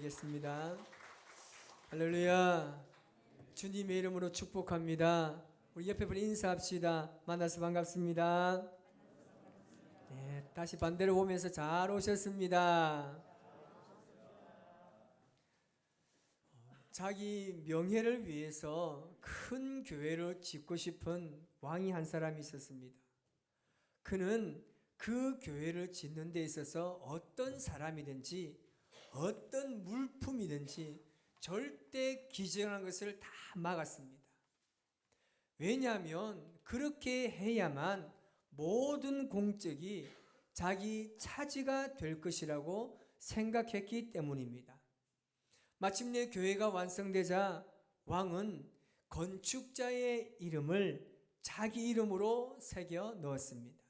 기도하겠습니다. 할렐루야. 주님의 이름으로 축복합니다. 우리 옆에 분 인사합시다. 만나서 반갑습니다. 네, 다시 반대로 보면서 잘 오셨습니다. 자기 명예를 위해서 큰 교회를 짓고 싶은 왕이 한 사람이 있었습니다. 그는 그 교회를 짓는 데 있어서 어떤 사람이든지 어떤 물품이든지 절대 기증하는 것을 다 막았습니다. 왜냐하면 그렇게 해야만 모든 공적이 자기 차지가 될 것이라고 생각했기 때문입니다. 마침내 교회가 완성되자 왕은 건축자의 이름을 자기 이름으로 새겨 넣었습니다.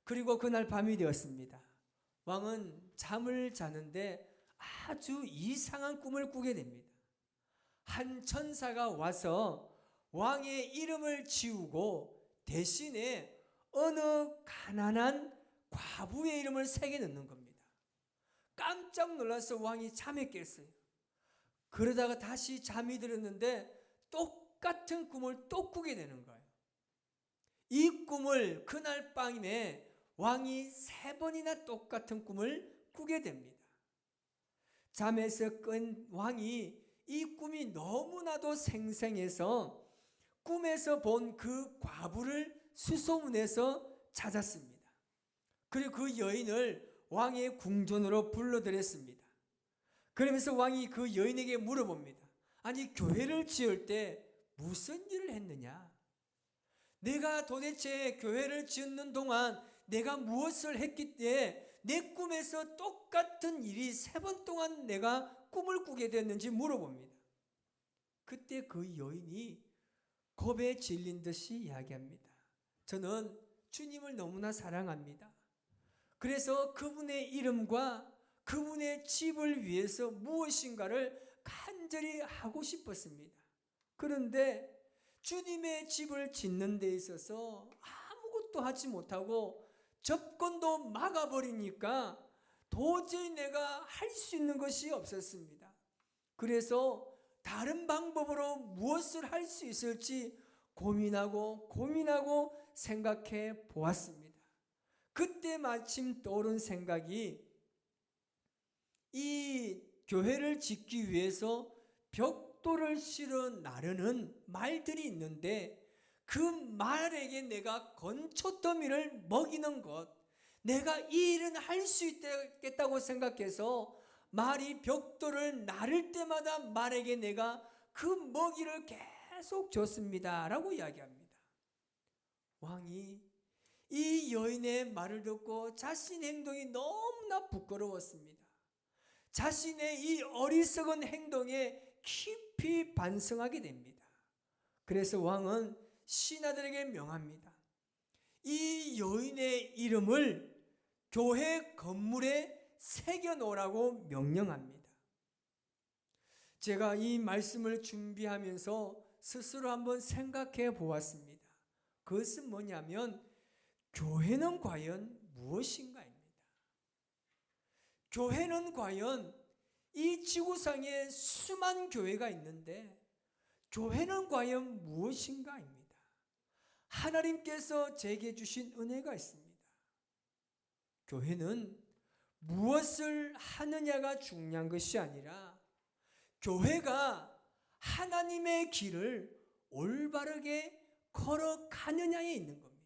그리고 그날 밤이 되었습니다. 왕은 잠을 자는데 아주 이상한 꿈을 꾸게 됩니다. 한 천사가 와서 왕의 이름을 지우고 대신에 어느 가난한 과부의 이름을 새겨 넣는 겁니다. 깜짝 놀라서 왕이 잠에 깼어요. 그러다가 다시 잠이 들었는데 똑같은 꿈을 또 꾸게 되는 거예요. 이 꿈을 그날 밤에 왕이 3번이나 똑같은 꿈을 꾸게 됩니다. 잠에서 깬 왕이 이 꿈이 너무나도 생생해서 꿈에서 본 그 과부를 수소문해서 찾았습니다. 그리고 그 여인을 왕의 궁전으로 불러들였습니다. 그러면서 왕이 그 여인에게 물어봅니다. 아니, 교회를 지을 때 무슨 일을 했느냐? 내가 도대체 교회를 짓는 동안 내가 무엇을 했기 때문에 내 꿈에서 똑같은 일이 3번 동안 내가 꿈을 꾸게 됐는지 물어봅니다. 그때 그 여인이 겁에 질린 듯이 이야기합니다. 저는 주님을 너무나 사랑합니다. 그래서 그분의 이름과 그분의 집을 위해서 무엇인가를 간절히 하고 싶었습니다. 그런데 주님의 집을 짓는 데 있어서 아무것도 하지 못하고 접근도 막아버리니까 도저히 내가 할 수 있는 것이 없었습니다. 그래서 다른 방법으로 무엇을 할 수 있을지 고민하고 생각해 보았습니다. 그때 마침 떠오른 생각이 이 교회를 짓기 위해서 벽돌을 실어 나르는 말들이 있는데 그 말에게 내가 건초더미를 먹이는 것, 내가 이 일은 할 수 있겠다고 생각해서 말이 벽돌을 나를 때마다 말에게 내가 그 먹이를 계속 줬습니다 라고 이야기합니다. 왕이 이 여인의 말을 듣고 자신의 행동이 너무나 부끄러웠습니다. 자신의 이 어리석은 행동에 깊이 반성하게 됩니다. 그래서 왕은 신하들에게 명합니다. 이 여인의 이름을 교회 건물에 새겨 놓으라고 명령합니다. 제가 이 말씀을 준비하면서 스스로 한번 생각해 보았습니다. 그것은 뭐냐면 교회는 과연 무엇인가입니다. 교회는 과연 이 지구상에 수많은 교회가 있는데 교회는 과연 무엇인가입니다. 하나님께서 제게 주신 은혜가 있습니다. 교회는 무엇을 하느냐가 중요한 것이 아니라 교회가 하나님의 길을 올바르게 걸어가느냐에 있는 겁니다.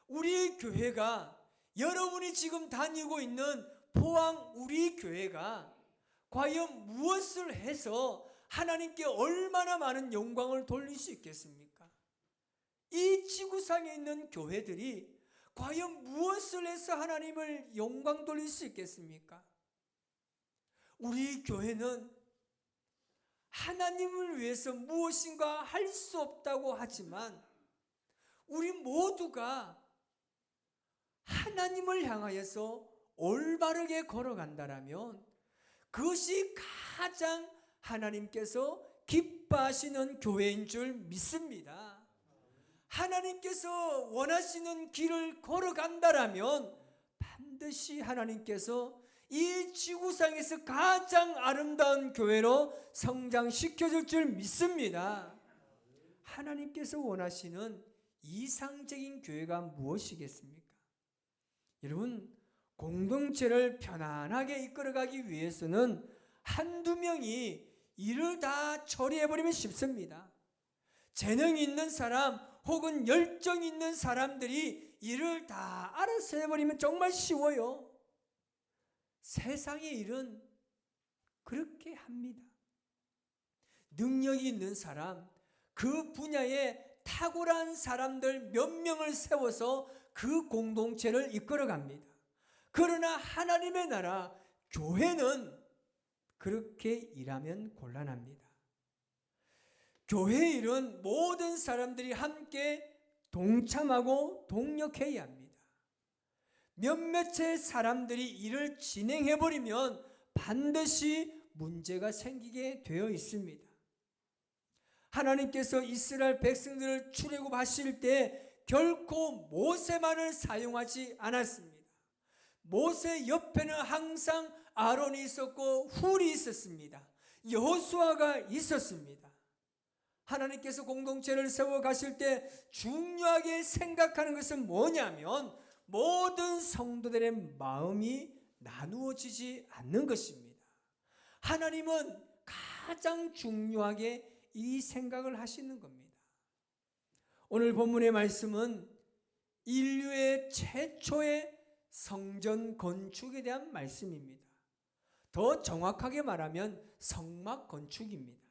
우리 교회가 여러분이 지금 다니고 있는 포항 우리 교회가 과연 무엇을 해서 하나님께 얼마나 많은 영광을 돌릴 수 있겠습니까? 이 지구상에 있는 교회들이 과연 무엇을 해서 하나님을 영광 돌릴 수 있겠습니까? 우리 교회는 하나님을 위해서 무엇인가 할 수 없다고 하지만 우리 모두가 하나님을 향하여서 올바르게 걸어간다면 그것이 가장 하나님께서 기뻐하시는 교회인 줄 믿습니다. 하나님께서 원하시는 길을 걸어간다면 반드시 하나님께서 이 지구상에서 가장 아름다운 교회로 성장시켜줄 줄 믿습니다. 하나님께서 원하시는 이상적인 교회가 무엇이겠습니까? 여러분, 공동체를 편안하게 이끌어가기 위해서는 한두 명이 일을 다 처리해버리면 쉽습니다. 재능 있는 사람 혹은 열정 있는 사람들이 일을 다 알아서 해버리면 정말 쉬워요. 세상의 일은 그렇게 합니다. 능력이 있는 사람, 그 분야에 탁월한 사람들 몇 명을 세워서 그 공동체를 이끌어갑니다. 그러나 하나님의 나라, 교회는 그렇게 일하면 곤란합니다. 교회 일은 모든 사람들이 함께 동참하고 동력해야 합니다. 몇몇의 사람들이 일을 진행해버리면 반드시 문제가 생기게 되어 있습니다. 하나님께서 이스라엘 백성들을 출애굽하실 때 결코 모세만을 사용하지 않았습니다. 모세 옆에는 항상 아론이 있었고 훌이 있었습니다. 여호수아가 있었습니다. 하나님께서 공동체를 세워 가실 때 중요하게 생각하는 것은 뭐냐면 모든 성도들의 마음이 나누어지지 않는 것입니다. 하나님은 가장 중요하게 이 생각을 하시는 겁니다. 오늘 본문의 말씀은 인류의 최초의 성전 건축에 대한 말씀입니다. 더 정확하게 말하면 성막 건축입니다.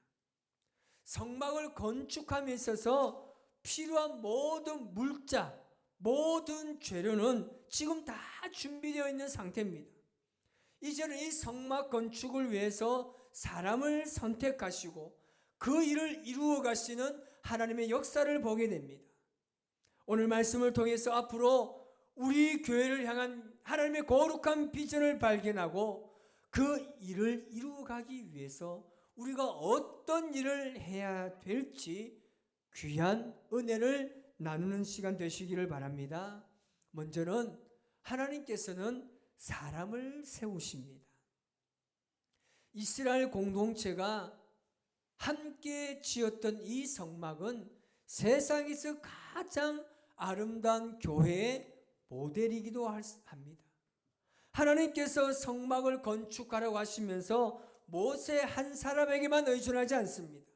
성막을 건축함에 있어서 필요한 모든 물자, 모든 재료는 지금 다 준비되어 있는 상태입니다. 이제는 이 성막 건축을 위해서 사람을 선택하시고 그 일을 이루어 가시는 하나님의 역사를 보게 됩니다. 오늘 말씀을 통해서 앞으로 우리 교회를 향한 하나님의 거룩한 비전을 발견하고 그 일을 이루어 가기 위해서 우리가 어떤 일을 해야 될지 귀한 은혜를 나누는 시간 되시기를 바랍니다. 먼저는 하나님께서는 사람을 세우십니다. 이스라엘 공동체가 함께 지었던 이 성막은 세상에서 가장 아름다운 교회의 모델이기도 합니다. 하나님께서 성막을 건축하라고 하시면서 모세 한 사람에게만 의존하지 않습니다.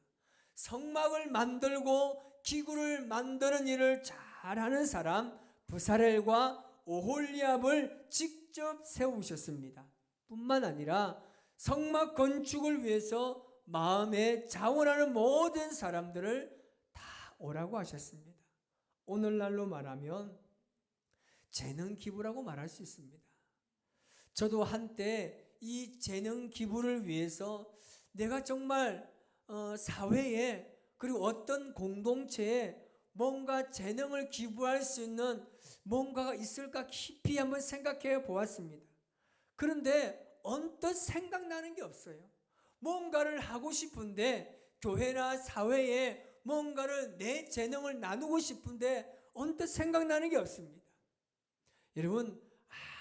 성막을 만들고 기구를 만드는 일을 잘하는 사람 브사렐과 오홀리압을 직접 세우셨습니다. 뿐만 아니라 성막 건축을 위해서 마음에 자원하는 모든 사람들을 다 오라고 하셨습니다. 오늘날로 말하면 재능 기부라고 말할 수 있습니다. 저도 한때 이 재능 기부를 위해서 내가 정말 사회에 그리고 어떤 공동체에 뭔가 재능을 기부할 수 있는 뭔가가 있을까 깊이 한번 생각해 보았습니다. 그런데 언뜻 생각나는 게 없어요. 뭔가를 하고 싶은데 교회나 사회에 뭔가를 내 재능을 나누고 싶은데 언뜻 생각나는 게 없습니다. 여러분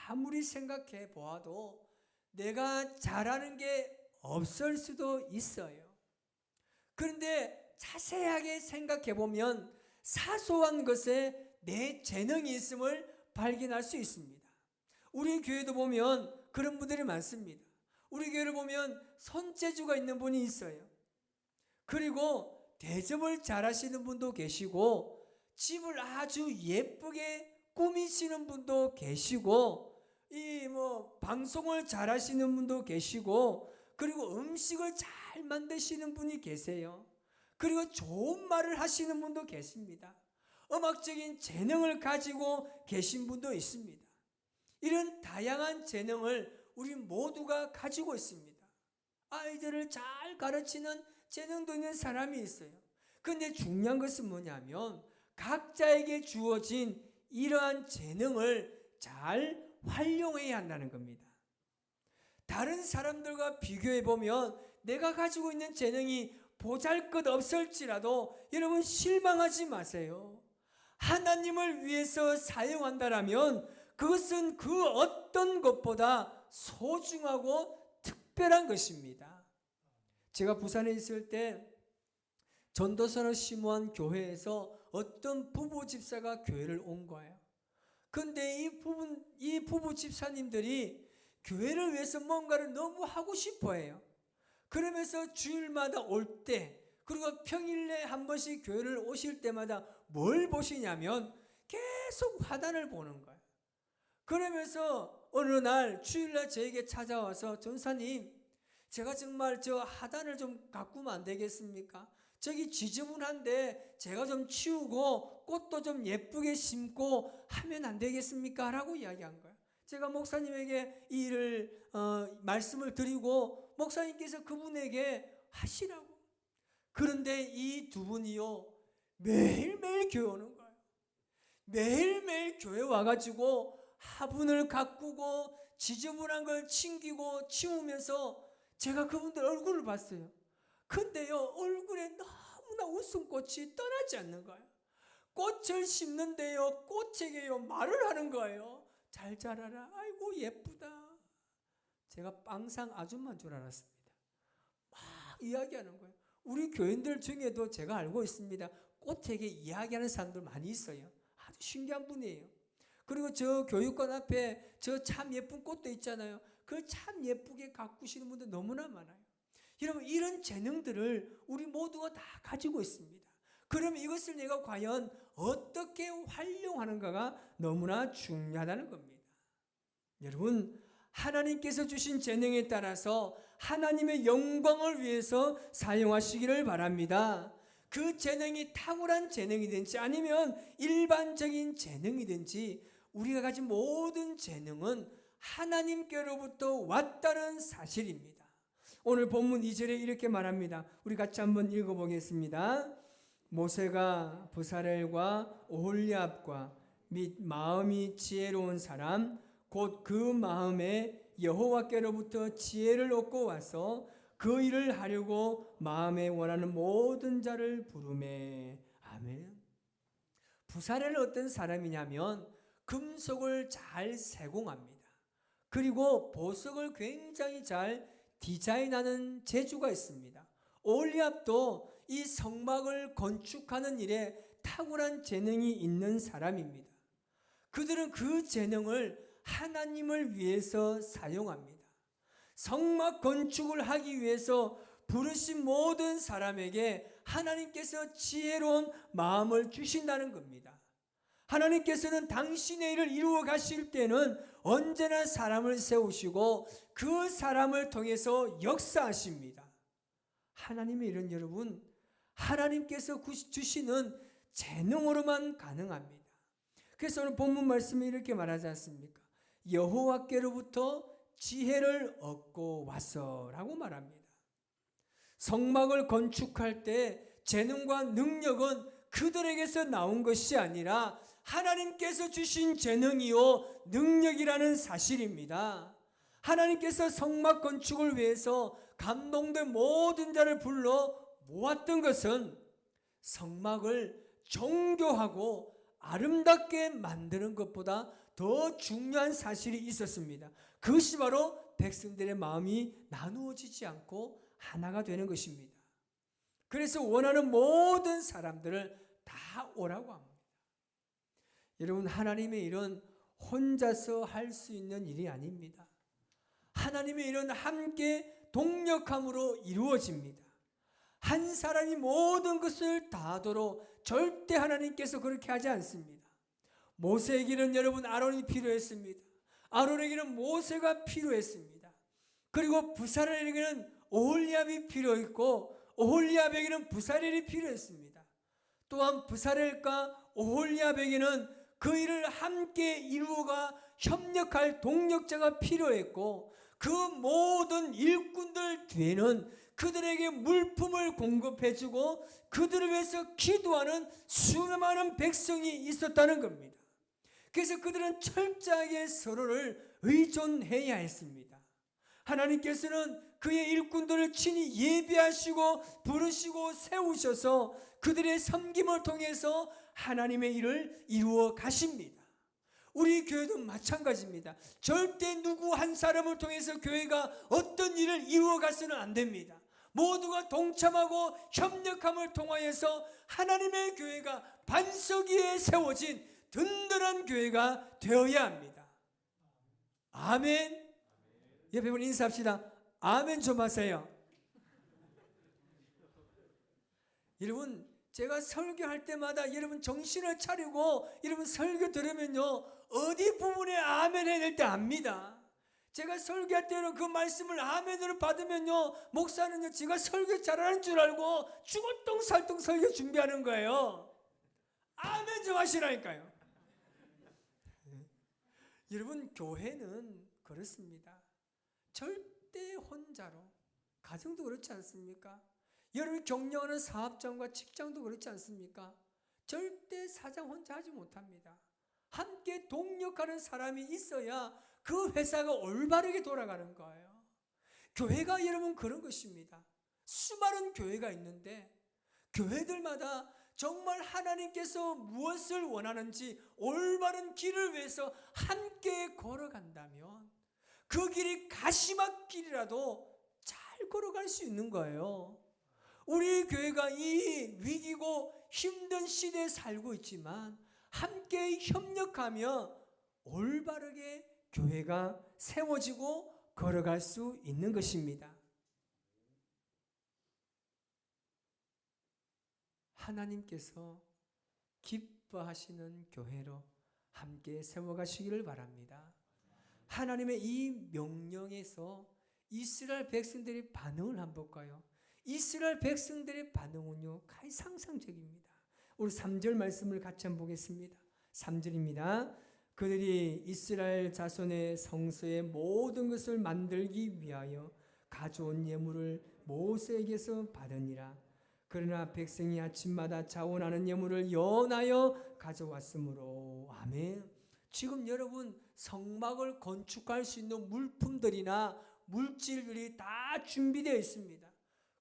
아무리 생각해 보아도 내가 잘하는 게 없을 수도 있어요. 그런데 자세하게 생각해 보면 사소한 것에 내 재능이 있음을 발견할 수 있습니다. 우리 교회도 보면 그런 분들이 많습니다. 우리 교회를 보면 손재주가 있는 분이 있어요. 그리고 대접을 잘하시는 분도 계시고 집을 아주 예쁘게 꾸미시는 분도 계시고 방송을 잘하시는 분도 계시고 그리고 음식을 잘 만드시는 분이 계세요. 그리고 좋은 말을 하시는 분도 계십니다. 음악적인 재능을 가지고 계신 분도 있습니다. 이런 다양한 재능을 우리 모두가 가지고 있습니다. 아이들을 잘 가르치는 재능도 있는 사람이 있어요. 그런데 중요한 것은 뭐냐면 각자에게 주어진 이러한 재능을 잘 활용해야 한다는 겁니다. 다른 사람들과 비교해 보면 내가 가지고 있는 재능이 보잘것없을지라도 여러분 실망하지 마세요. 하나님을 위해서 사용한다라면 그것은 그 어떤 것보다 소중하고 특별한 것입니다. 제가 부산에 있을 때 전도서를 심호한 교회에서 어떤 부부 집사가 교회를 온 거예요. 그런데 이 부부 집사님들이 교회를 위해서 뭔가를 너무 하고 싶어 해요. 그러면서 주일마다 올 때, 그리고 평일에 한 번씩 교회를 오실 때마다 뭘 보시냐면 계속 화단을 보는 거예요. 그러면서 어느 날 주일날 저에게 찾아와서, 전사님, 제가 정말 저 하단을 좀 가꾸면 안 되겠습니까? 저기 지저분한데 제가 좀 치우고 꽃도 좀 예쁘게 심고 하면 안 되겠습니까? 라고 이야기한 거예요. 제가 목사님에게 이 일을 말씀을 드리고 목사님께서 그분에게 하시라고. 그런데 이 두 분이요, 매일매일 교회 오는 거예요. 매일매일 교회 와가지고 화분을 가꾸고 지저분한 걸 챙기고 치우면서 제가 그분들 얼굴을 봤어요. 근데요, 얼굴에 너무나 웃음꽃이 떠나지 않는 거예요. 꽃을 심는데요, 꽃에게요 말을 하는 거예요. 잘 자라라, 아이고 예쁘다. 제가 빵상 아줌마인 줄 알았습니다. 막 이야기하는 거예요. 우리 교인들 중에도 제가 알고 있습니다. 꽃에게 이야기하는 사람들 많이 있어요. 아주 신기한 분이에요. 그리고 저 교육관 앞에 저 참 예쁜 꽃도 있잖아요. 그걸 참 예쁘게 가꾸시는 분들 너무나 많아요. 여러분, 이런 재능들을 우리 모두가 다 가지고 있습니다. 그럼 이것을 내가 과연 어떻게 활용하는가가 너무나 중요하다는 겁니다. 여러분, 하나님께서 주신 재능에 따라서 하나님의 영광을 위해서 사용하시기를 바랍니다. 그 재능이 탁월한 재능이든지 아니면 일반적인 재능이든지 우리가 가진 모든 재능은 하나님께로부터 왔다는 사실입니다. 오늘 본문 2절에 이렇게 말합니다. 우리 같이 한번 읽어보겠습니다. 모세가 부사렐과 오홀리압과 및 마음이 지혜로운 사람 곧 그 마음에 여호와께로부터 지혜를 얻고 와서 그 일을 하려고 마음에 원하는 모든 자를 부르매. 아멘. 부사렐은 어떤 사람이냐면 금속을 잘 세공합니다. 그리고 보석을 굉장히 잘 디자인하는 재주가 있습니다. 오홀리압도 이 성막을 건축하는 일에 탁월한 재능이 있는 사람입니다. 그들은 그 재능을 하나님을 위해서 사용합니다. 성막 건축을 하기 위해서 부르신 모든 사람에게 하나님께서 지혜로운 마음을 주신다는 겁니다. 하나님께서는 당신의 일을 이루어 가실 때는 언제나 사람을 세우시고 그 사람을 통해서 역사하십니다. 하나님의 일은 여러분, 하나님께서 주시는 재능으로만 가능합니다. 그래서 오늘 본문 말씀에 이렇게 말하지 않습니까? 여호와께로부터 지혜를 얻고 왔어라고 말합니다. 성막을 건축할 때 재능과 능력은 그들에게서 나온 것이 아니라 하나님께서 주신 재능이요 능력이라는 사실입니다. 하나님께서 성막 건축을 위해서 감동된 모든 자를 불러 모았던 것은 성막을 정교하고 아름답게 만드는 것보다 더 중요한 사실이 있었습니다. 그것이 바로 백성들의 마음이 나누어지지 않고 하나가 되는 것입니다. 그래서 원하는 모든 사람들을 다 오라고 합니다. 여러분, 하나님의 일은 혼자서 할 수 있는 일이 아닙니다. 하나님의 일은 함께 동력함으로 이루어집니다. 한 사람이 모든 것을 다 하도록 절대 하나님께서 그렇게 하지 않습니다. 모세에게는 여러분 아론이 필요했습니다. 아론에게는 모세가 필요했습니다. 그리고 부사렐에게는 오홀리압이 필요했고 오홀리압에게는 부사렐이 필요했습니다. 또한 부사렐과 오홀리압에게는 그 일을 함께 이루어가 협력할 동력자가 필요했고 그 모든 일꾼들 뒤에는 그들에게 물품을 공급해주고 그들을 위해서 기도하는 수많은 백성이 있었다는 겁니다. 그래서 그들은 철저하게 서로를 의존해야 했습니다. 하나님께서는 그의 일꾼들을 친히 예비하시고 부르시고 세우셔서 그들의 섬김을 통해서 하나님의 일을 이루어 가십니다. 우리 교회도 마찬가지입니다. 절대 누구 한 사람을 통해서 교회가 어떤 일을 이루어가서는 안 됩니다. 모두가 동참하고 협력함을 통하여서 하나님의 교회가 반석 위에 세워진 든든한 교회가 되어야 합니다. 아멘. 옆에 분 인사합시다. 아멘 좀 하세요. 여러분, 제가 설교할 때마다 여러분 정신을 차리고 여러분 설교 들으면요, 어디 부분에 아멘 해야 될 때 압니다. 제가 설교할 때는 그 말씀을 아멘으로 받으면요, 목사는요, 제가 설교 잘하는 줄 알고 죽을똥살똥 설교 준비하는 거예요. 아멘 좀 하시라니까요. 여러분, 교회는 그렇습니다. 절대 혼자로, 가정도 그렇지 않습니까? 여러분이 경영하는 사업장과 직장도 그렇지 않습니까? 절대 사장 혼자 하지 못합니다. 함께 동력하는 사람이 있어야 그 회사가 올바르게 돌아가는 거예요. 교회가 여러분 그런 것입니다. 수많은 교회가 있는데 교회들마다 정말 하나님께서 무엇을 원하는지 올바른 길을 위해서 함께 걸어간다면 그 길이 가시밭길이라도 잘 걸어갈 수 있는 거예요. 우리 교회가 이 위기고 힘든 시대에 살고 있지만 함께 협력하며 올바르게 교회가 세워지고 걸어갈 수 있는 것입니다. 하나님께서 기뻐하시는 교회로 함께 세워가시기를 바랍니다. 하나님의 이 명령에서 이스라엘 백성들의 반응을 한번 볼까요? 이스라엘 백성들의 반응은요, 가히 상상적입니다. 우리 3절 말씀을 같이 한번 보겠습니다. 3절입니다. 그들이 이스라엘 자손의 성소의 모든 것을 만들기 위하여 가져온 예물을 모세에게서 받으니라. 그러나 백성이 아침마다 자원하는 예물을 연하여 가져왔으므로. 아멘. 지금 여러분, 성막을 건축할 수 있는 물품들이나 물질들이 다 준비되어 있습니다.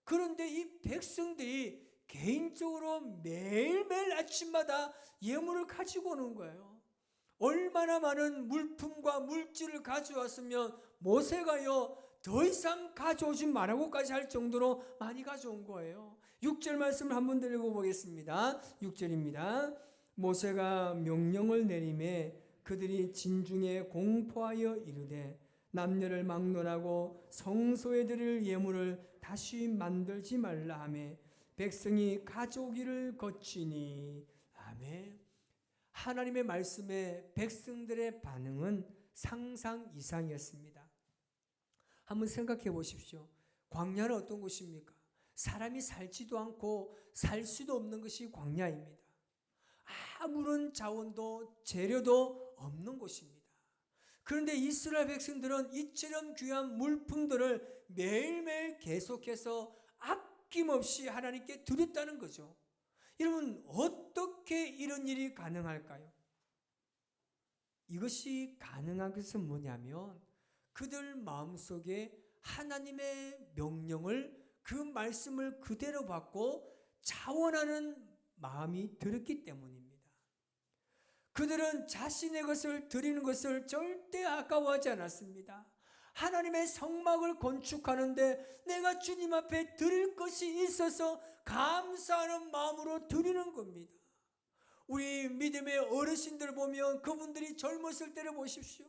그런데 이 백성들이 개인적으로 매일매일 아침마다 예물을 가지고 오는 거예요. 얼마나 많은 물품과 물질을 가져왔으면 모세가요, 더 이상 가져오지 말라고까지 할 정도로 많이 가져온 거예요. 6절 말씀을 한번 읽어보겠습니다. 6절입니다. 모세가 명령을 내리매 그들이 진중에 공포하여 이르되 남녀를 막론하고 성소에 드릴 예물을 다시 만들지 말라 하며 백성이 가져오기를 거치니. 아멘. 하나님의 말씀에 백성들의 반응은 상상 이상이었습니다. 한번 생각해 보십시오. 광야는 어떤 곳입니까? 사람이 살지도 않고 살 수도 없는 것이 광야입니다. 아무런 자원도 재료도 없는 곳입니다. 그런데 이스라엘 백성들은 이처럼 귀한 물품들을 매일매일 계속해서 아낌없이 하나님께 드렸다는 거죠. 여러분, 어떻게 이런 일이 가능할까요? 이것이 가능한 것은 뭐냐면 그들 마음속에 하나님의 명령을, 그 말씀을 그대로 받고 자원하는 마음이 들었기 때문입니다. 그들은 자신의 것을 드리는 것을 절대 아까워하지 않았습니다. 하나님의 성막을 건축하는데 내가 주님 앞에 드릴 것이 있어서 감사하는 마음으로 드리는 겁니다. 우리 믿음의 어르신들 보면 그분들이 젊었을 때를 보십시오.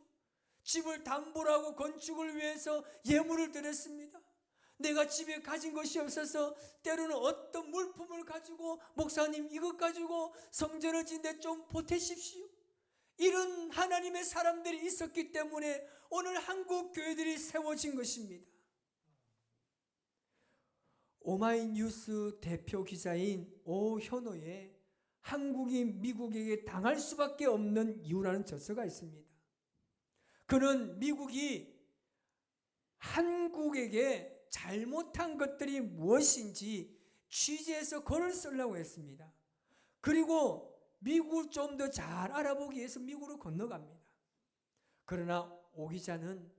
집을 담보로 하고 건축을 위해서 예물을 드렸습니다. 내가 집에 가진 것이 없어서 때로는 어떤 물품을 가지고 목사님 이것 가지고 성전을 짓는데 좀 보태십시오. 이런 하나님의 사람들이 있었기 때문에 오늘 한국 교회들이 세워진 것입니다. 오마이뉴스 대표 기자인 오현호의 한국이 미국에게 당할 수밖에 없는 이유라는 저서가 있습니다. 그는 미국이 한국에게 잘못한 것들이 무엇인지 취재해서 글을 쓰려고 했습니다. 그리고 미국을 좀 더 잘 알아보기 위해서 미국으로 건너갑니다. 그러나 오 기자는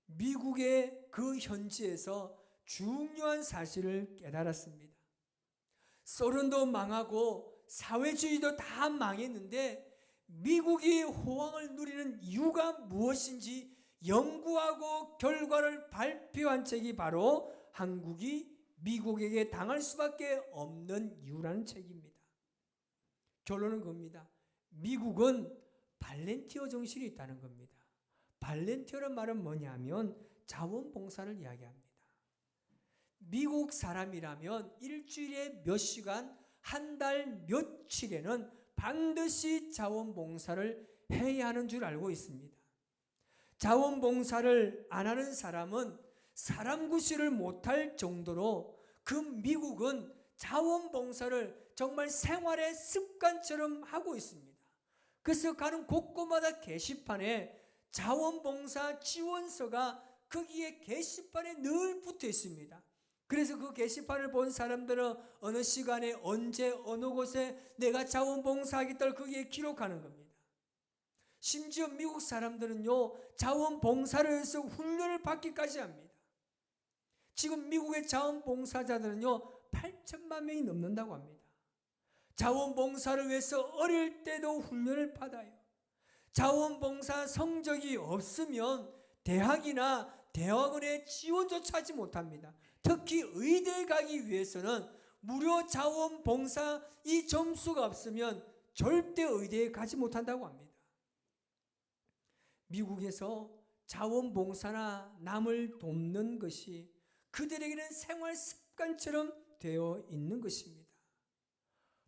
미국의 그 현지에서 중요한 사실을 깨달았습니다. 소련도 망하고 사회주의도 다 망했는데 미국이 호황을 누리는 이유가 무엇인지 연구하고 결과를 발표한 책이 바로 한국이 미국에게 당할 수밖에 없는 이유라는 책입니다. 결론은 겁니다. 미국은 발렌티어 정신이 있다는 겁니다. 발렌티어란 말은 뭐냐면 자원봉사를 이야기합니다. 미국 사람이라면 일주일에 몇 시간, 한 달 며칠에는 반드시 자원봉사를 해야 하는 줄 알고 있습니다. 자원봉사를 안 하는 사람은 사람 구실을 못할 정도로 그 미국은 자원봉사를 정말 생활의 습관처럼 하고 있습니다. 그래서 가는 곳곳마다 게시판에 자원봉사 지원서가 거기에 게시판에 늘 붙어 있습니다. 그래서 그 게시판을 본 사람들은 어느 시간에 언제 어느 곳에 내가 자원봉사하겠다를 거기에 기록하는 겁니다. 심지어 미국 사람들은요, 자원봉사를 해서 훈련을 받기까지 합니다. 지금 미국의 자원봉사자들은요 8천만 명이 넘는다고 합니다. 자원봉사를 위해서 어릴 때도 훈련을 받아요. 자원봉사 성적이 없으면 대학이나 대학원에 지원조차 하지 못합니다. 특히 의대에 가기 위해서는 무료 자원봉사 이 점수가 없으면 절대 의대에 가지 못한다고 합니다. 미국에서 자원봉사나 남을 돕는 것이 그들에게는 생활 습관처럼 되어 있는 것입니다.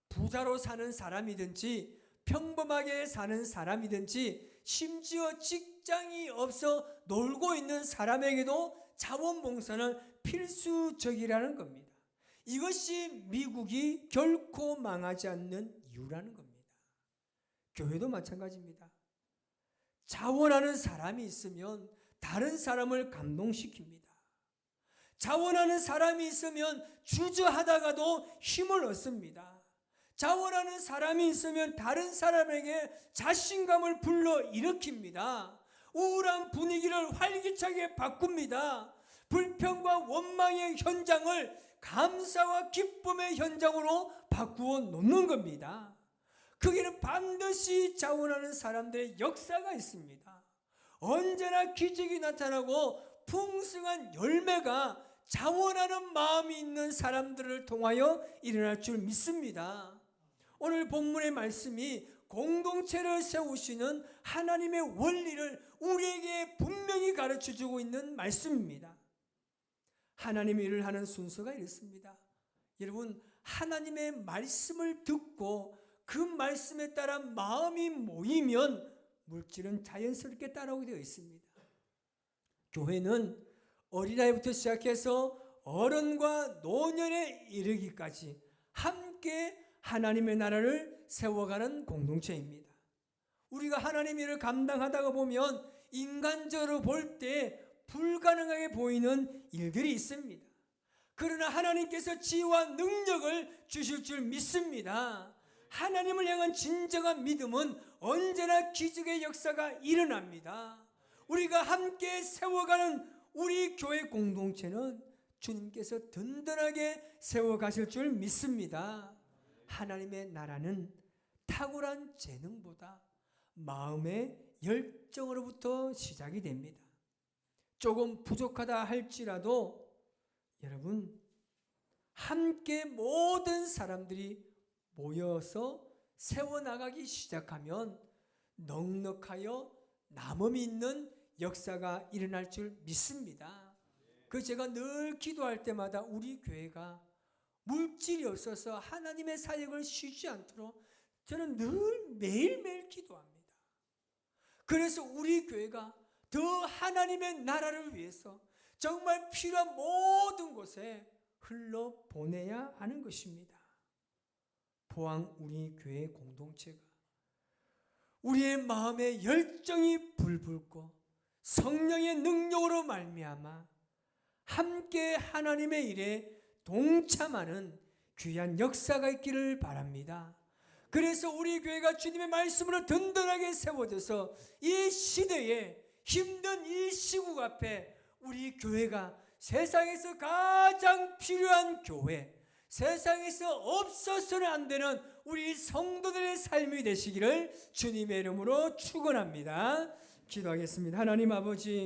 부자로 사는 사람이든지 평범하게 사는 사람이든지 심지어 직장이 없어 놀고 있는 사람에게도 자원봉사는 필수적이라는 겁니다. 이것이 미국이 결코 망하지 않는 이유라는 겁니다. 교회도 마찬가지입니다. 자원하는 사람이 있으면 다른 사람을 감동시킵니다. 자원하는 사람이 있으면 주저하다가도 힘을 얻습니다. 자원하는 사람이 있으면 다른 사람에게 자신감을 불러일으킵니다. 우울한 분위기를 활기차게 바꿉니다. 불평과 원망의 현장을 감사와 기쁨의 현장으로 바꾸어 놓는 겁니다. 거기는 반드시 자원하는 사람들의 역사가 있습니다. 언제나 기적이 나타나고 풍성한 열매가 자원하는 마음이 있는 사람들을 통하여 일어날 줄 믿습니다. 오늘 본문의 말씀이 공동체를 세우시는 하나님의 원리를 우리에게 분명히 가르쳐주고 있는 말씀입니다. 하나님의 일을 하는 순서가 이렇습니다. 여러분, 하나님의 말씀을 듣고 그 말씀에 따라 마음이 모이면 물질은 자연스럽게 따라오게 되어 있습니다. 교회는 어린아이부터 시작해서 어른과 노년에 이르기까지 함께 하나님의 나라를 세워가는 공동체입니다. 우리가 하나님의 일을 감당하다가 보면 인간적으로 볼 때 불가능하게 보이는 일들이 있습니다. 그러나 하나님께서 지혜와 능력을 주실 줄 믿습니다. 하나님을 향한 진정한 믿음은 언제나 기적의 역사가 일어납니다. 우리가 함께 세워가는 우리 교회 공동체는 주님께서 든든하게 세워가실 줄 믿습니다. 하나님의 나라는 탁월한 재능보다 마음의 열정으로부터 시작이 됩니다. 조금 부족하다 할지라도 여러분, 함께 모든 사람들이 모여서 세워나가기 시작하면 넉넉하여 남음이 있는 역사가 일어날 줄 믿습니다. 그 제가 늘 기도할 때마다 우리 교회가 물질이 없어서 하나님의 사역을 쉬지 않도록 저는 늘 매일매일 기도합니다. 그래서 우리 교회가 더 하나님의 나라를 위해서 정말 필요한 모든 곳에 흘러보내야 하는 것입니다. 포항 우리 교회 공동체가 우리의 마음에 열정이 불붙고 성령의 능력으로 말미암아 함께 하나님의 일에 동참하는 귀한 역사가 있기를 바랍니다. 그래서 우리 교회가 주님의 말씀으로 든든하게 세워져서 이 시대에 힘든 이 시국 앞에 우리 교회가 세상에서 가장 필요한 교회, 세상에서 없어서는 안 되는 우리 성도들의 삶이 되시기를 주님의 이름으로 축원합니다. 기도하겠습니다. 하나님 아버지,